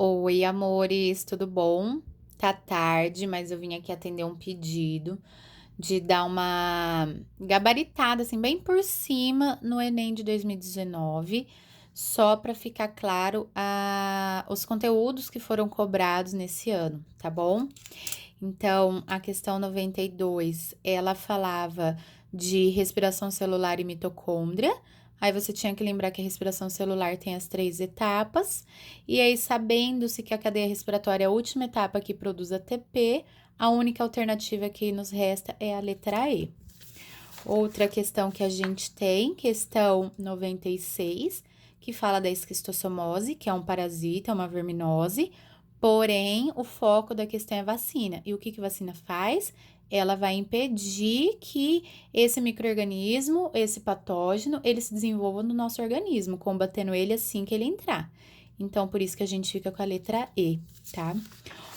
Oi, amores, tudo bom? Tá tarde, mas eu vim aqui atender um pedido de dar uma gabaritada, assim, bem por cima no Enem de 2019, só para ficar claro os conteúdos que foram cobrados nesse ano, tá bom? Então, a questão 92, ela falava de respiração celular e mitocôndria. Aí você tinha que lembrar que a respiração celular tem as 3 etapas. E aí, sabendo-se que a cadeia respiratória é a última etapa que produz ATP, a única alternativa que nos resta é a letra E. Outra questão que a gente tem, questão 96, que fala da esquistossomose, que é um parasita, uma verminose. Porém, o foco da questão é vacina. E o que a vacina faz? Ela vai impedir que esse micro-organismo, esse patógeno, ele se desenvolva no nosso organismo, combatendo ele assim que ele entrar. Então, por isso que a gente fica com a letra E, tá?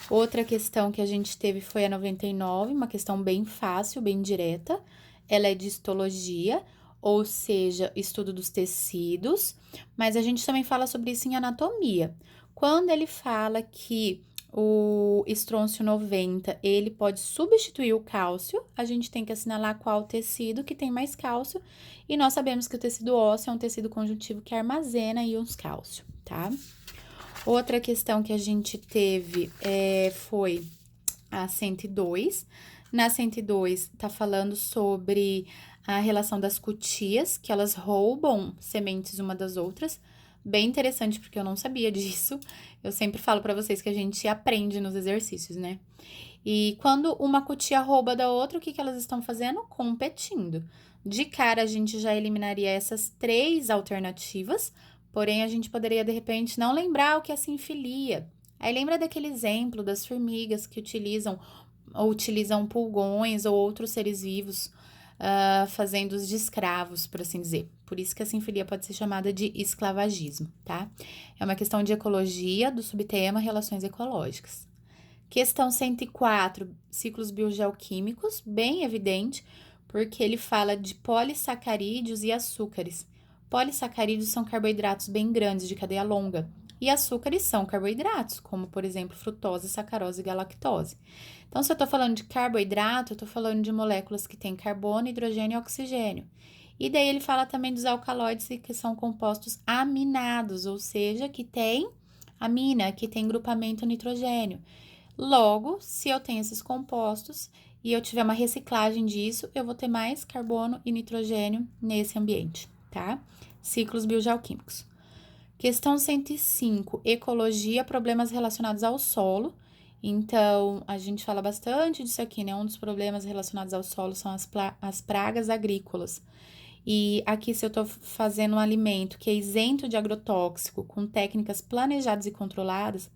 Outra questão que a gente teve foi a 99, uma questão bem fácil, bem direta. Ela é de histologia, ou seja, estudo dos tecidos, mas a gente também fala sobre isso em anatomia. Quando ele fala que o estrôncio 90, ele pode substituir o cálcio, a gente tem que assinalar qual tecido que tem mais cálcio, e nós sabemos que o tecido ósseo é um tecido conjuntivo que armazena íons cálcio, tá? Outra questão que a gente teve foi a 102. Na 102, tá falando sobre a relação das cutias, que elas roubam sementes uma das outras. Bem interessante, porque eu não sabia disso. Eu sempre falo para vocês que a gente aprende nos exercícios, né? E quando uma cutia rouba da outra, o que elas estão fazendo? Competindo. De cara, a gente já eliminaria essas 3 alternativas, porém, a gente poderia, de repente, não lembrar o que é sinfilia. Aí lembra daquele exemplo das formigas que utilizam pulgões ou outros seres vivos, fazendo-os de escravos, por assim dizer. Por isso que a sinfilia pode ser chamada de esclavagismo, tá? É uma questão de ecologia do subtema relações ecológicas. Questão 104, ciclos biogeoquímicos, bem evidente, porque ele fala de polissacarídeos e açúcares. Polissacarídeos são carboidratos bem grandes, de cadeia longa, e açúcares são carboidratos, como, por exemplo, frutose, sacarose e galactose. Então, se eu estou falando de carboidrato, eu estou falando de moléculas que têm carbono, hidrogênio e oxigênio. E daí ele fala também dos alcaloides, que são compostos aminados, ou seja, que tem amina, que tem grupamento nitrogênio. Logo, se eu tenho esses compostos e eu tiver uma reciclagem disso, eu vou ter mais carbono e nitrogênio nesse ambiente, tá? Ciclos biogeoquímicos. Questão 105, ecologia, problemas relacionados ao solo. Então, a gente fala bastante disso aqui, né? Um dos problemas relacionados ao solo são as pragas agrícolas. E aqui, se eu estou fazendo um alimento que é isento de agrotóxico, com técnicas planejadas e controladas,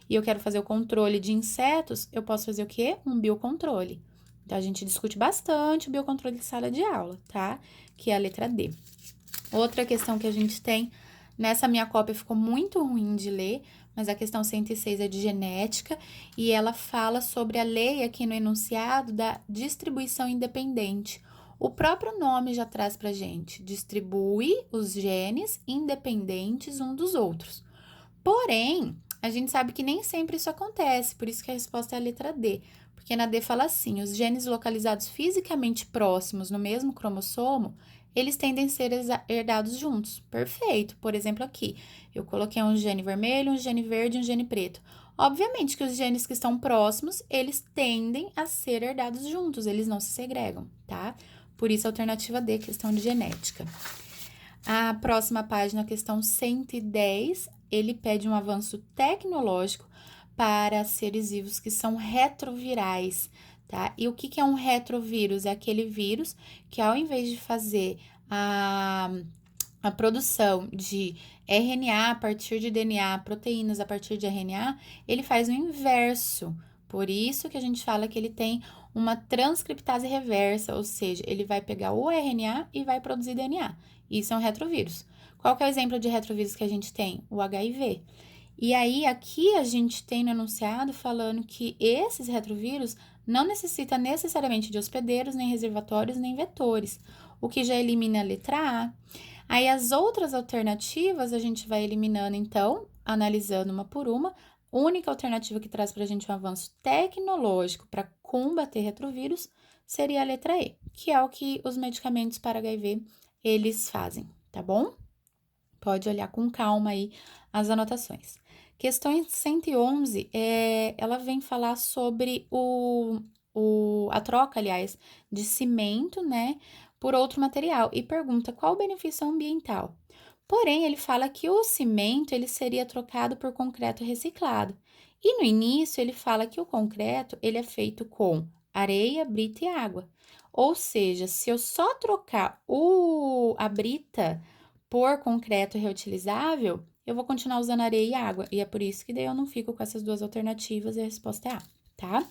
e eu quero fazer o controle de insetos, eu posso fazer o quê? Um biocontrole. Então, a gente discute bastante o biocontrole de sala de aula, tá? Que é a letra D. Outra questão que a gente tem, nessa minha cópia ficou muito ruim de ler, mas a questão 106 é de genética, e ela fala sobre a lei aqui no enunciado da distribuição independente. O próprio nome já traz pra gente, distribui os genes independentes um dos outros. Porém, a gente sabe que nem sempre isso acontece, por isso que a resposta é a letra D. Porque na D fala assim: os genes localizados fisicamente próximos no mesmo cromossomo, eles tendem a ser herdados juntos. Perfeito. Por exemplo, aqui, eu coloquei um gene vermelho, um gene verde e um gene preto. Obviamente que os genes que estão próximos, eles tendem a ser herdados juntos, eles não se segregam, tá? Por isso, a alternativa D, questão de genética. A próxima página, questão 110, ele pede um avanço tecnológico para seres vivos que são retrovirais, tá? E o que é um retrovírus? É aquele vírus que, ao invés de fazer a produção de RNA a partir de DNA, proteínas a partir de RNA, ele faz o inverso. Por isso que a gente fala que ele tem uma transcriptase reversa, ou seja, ele vai pegar o RNA e vai produzir DNA. Isso é um retrovírus. Qual que é o exemplo de retrovírus que a gente tem? O HIV. E aí, aqui a gente tem no enunciado falando que esses retrovírus não necessitam necessariamente de hospedeiros, nem reservatórios, nem vetores, o que já elimina a letra A. Aí, as outras alternativas a gente vai eliminando, então, analisando uma por uma, única alternativa que traz para a gente um avanço tecnológico para combater retrovírus seria a letra E, que é o que os medicamentos para HIV eles fazem, tá bom? Pode olhar com calma aí as anotações. Questão 111, ela vem falar sobre a troca, aliás, de cimento, né, por outro material e pergunta qual o benefício ambiental. Porém, ele fala que o cimento ele seria trocado por concreto reciclado. E no início ele fala que o concreto ele é feito com areia, brita e água. Ou seja, se eu só trocar a brita por concreto reutilizável, eu vou continuar usando areia e água. E é por isso que daí eu não fico com essas duas alternativas e a resposta é A, tá?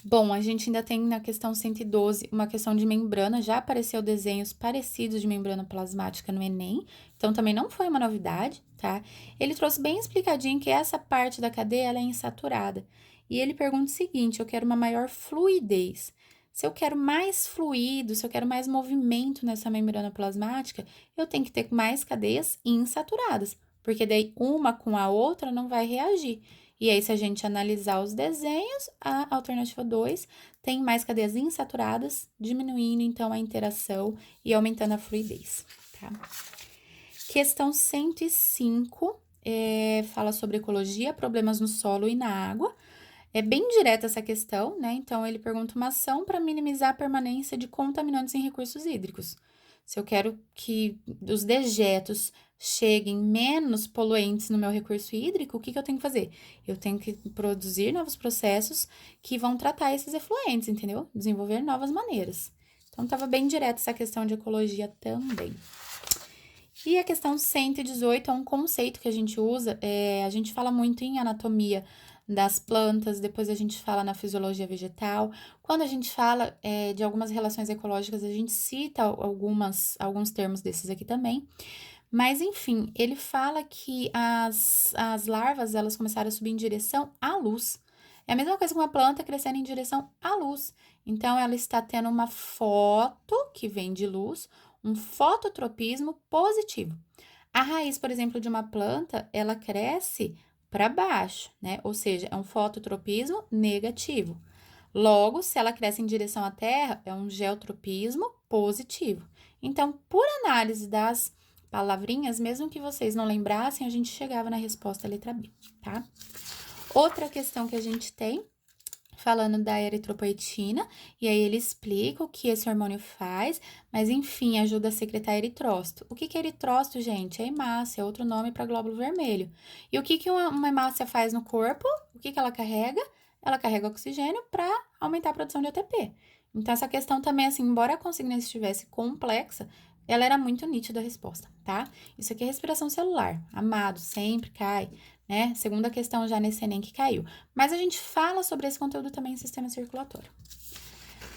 Bom, a gente ainda tem na questão 112 uma questão de membrana, já apareceu desenhos parecidos de membrana plasmática no Enem, então também não foi uma novidade, tá? Ele trouxe bem explicadinho que essa parte da cadeia ela é insaturada. E ele pergunta o seguinte: eu quero uma maior fluidez. Se eu quero mais fluido, se eu quero mais movimento nessa membrana plasmática, eu tenho que ter mais cadeias insaturadas, porque daí uma com a outra não vai reagir. E aí, se a gente analisar os desenhos, a alternativa 2 tem mais cadeias insaturadas, diminuindo então a interação e aumentando a fluidez, tá? Questão 105 fala sobre ecologia, problemas no solo e na água. É bem direta essa questão, né? Então, ele pergunta uma ação para minimizar a permanência de contaminantes em recursos hídricos. Se eu quero que os dejetos cheguem menos poluentes no meu recurso hídrico, o que eu tenho que fazer? Eu tenho que produzir novos processos que vão tratar esses efluentes, entendeu? Desenvolver novas maneiras. Então, estava bem direta essa questão de ecologia também. E a questão 118 é um conceito que a gente usa, a gente fala muito em anatomia das plantas, depois a gente fala na fisiologia vegetal. Quando a gente fala de algumas relações ecológicas, a gente cita alguns termos desses aqui também. Mas, enfim, ele fala que as larvas, elas começaram a subir em direção à luz. É a mesma coisa que uma planta crescendo em direção à luz. Então, ela está tendo uma foto que vem de luz, um fototropismo positivo. A raiz, por exemplo, de uma planta, ela cresce para baixo, né? Ou seja, é um fototropismo negativo. Logo, se ela cresce em direção à Terra, é um geotropismo positivo. Então, por análise das palavrinhas, mesmo que vocês não lembrassem, a gente chegava na resposta letra B, tá? Outra questão que a gente tem, falando da eritropoetina, e aí ele explica o que esse hormônio faz, mas enfim, ajuda a secretar eritrócito. O que é eritrócito, gente? É hemácia, é outro nome para glóbulo vermelho. E o que uma hemácia faz no corpo? O que ela carrega? Ela carrega oxigênio para aumentar a produção de ATP. Então, essa questão também, assim, embora a consigna estivesse complexa, ela era muito nítida a resposta, tá? Isso aqui é respiração celular. Amado, sempre cai, né? Segunda questão já nesse Enem que caiu. Mas a gente fala sobre esse conteúdo também em sistema circulatório.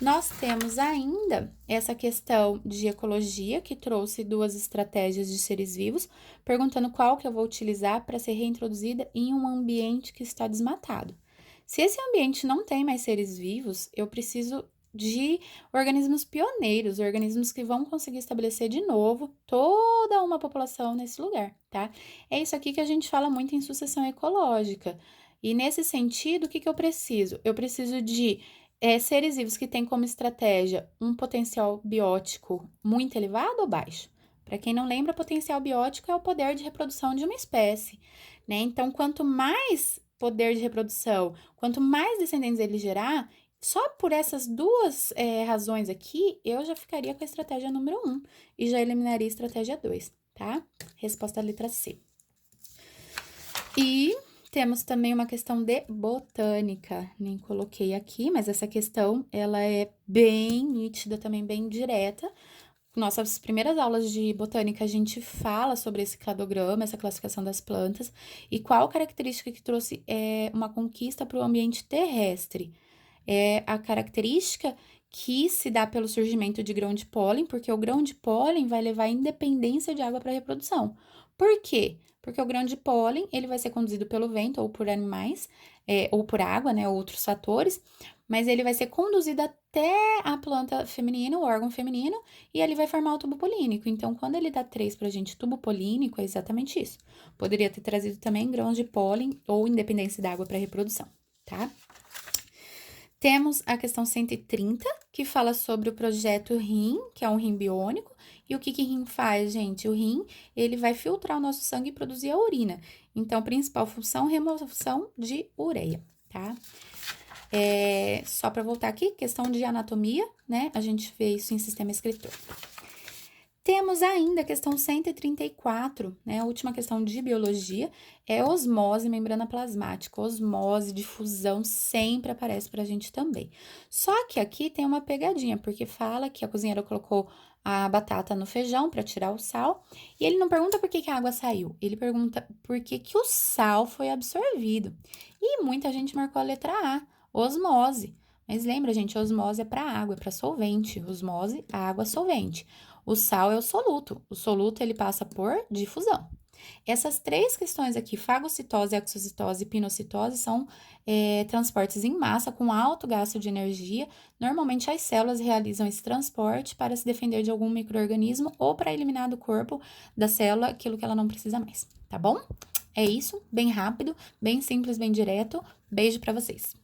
Nós temos ainda essa questão de ecologia, que trouxe duas estratégias de seres vivos, perguntando qual que eu vou utilizar para ser reintroduzida em um ambiente que está desmatado. Se esse ambiente não tem mais seres vivos, eu preciso de organismos pioneiros, organismos que vão conseguir estabelecer de novo toda uma população nesse lugar, tá? É isso aqui que a gente fala muito em sucessão ecológica. E nesse sentido, o que eu preciso? Eu preciso de seres vivos que têm como estratégia um potencial biótico muito elevado ou baixo? Para quem não lembra, potencial biótico é o poder de reprodução de uma espécie, né? Então, quanto mais poder de reprodução, quanto mais descendentes ele gerar, só por essas duas razões aqui, eu já ficaria com a estratégia número 1 e já eliminaria a estratégia 2, tá? Resposta à letra C. E temos também uma questão de botânica, nem coloquei aqui, mas essa questão, ela é bem nítida, também bem direta. Nossas primeiras aulas de botânica, a gente fala sobre esse cladograma, essa classificação das plantas, e qual característica que trouxe uma conquista para o ambiente terrestre. É a característica que se dá pelo surgimento de grão de pólen, porque o grão de pólen vai levar independência de água para a reprodução. Por quê? Porque o grão de pólen, ele vai ser conduzido pelo vento ou por animais, ou por água, né, ou outros fatores, mas ele vai ser conduzido até a planta feminina, o órgão feminino, e ele vai formar o tubo polínico. Então, quando ele dá 3 pra gente, tubo polínico, é exatamente isso. Poderia ter trazido também grãos de pólen ou independência da água para reprodução, tá? Temos a questão 130, que fala sobre o projeto rim, que é um rim biônico. E o que que rim faz, gente? O rim, ele vai filtrar o nosso sangue e produzir a urina. Então, principal função, remoção de ureia, tá? Só para voltar aqui, questão de anatomia, né? A gente vê isso em sistema excretor. Temos ainda a questão 134, né? A última questão de biologia é osmose, membrana plasmática. Osmose, difusão, sempre aparece pra gente também. Só que aqui tem uma pegadinha, porque fala que a cozinheira colocou a batata no feijão para tirar o sal, e ele não pergunta por que que a água saiu, ele pergunta por que que o sal foi absorvido. E muita gente marcou a letra A, osmose. Mas lembra, gente, osmose é para água, é para solvente. Osmose, água, solvente. O sal é o soluto. O soluto ele passa por difusão. Essas três questões aqui, fagocitose, exocitose e pinocitose, são transportes em massa com alto gasto de energia. Normalmente, as células realizam esse transporte para se defender de algum micro-organismo ou para eliminar do corpo da célula aquilo que ela não precisa mais, tá bom? É isso, bem rápido, bem simples, bem direto. Beijo para vocês!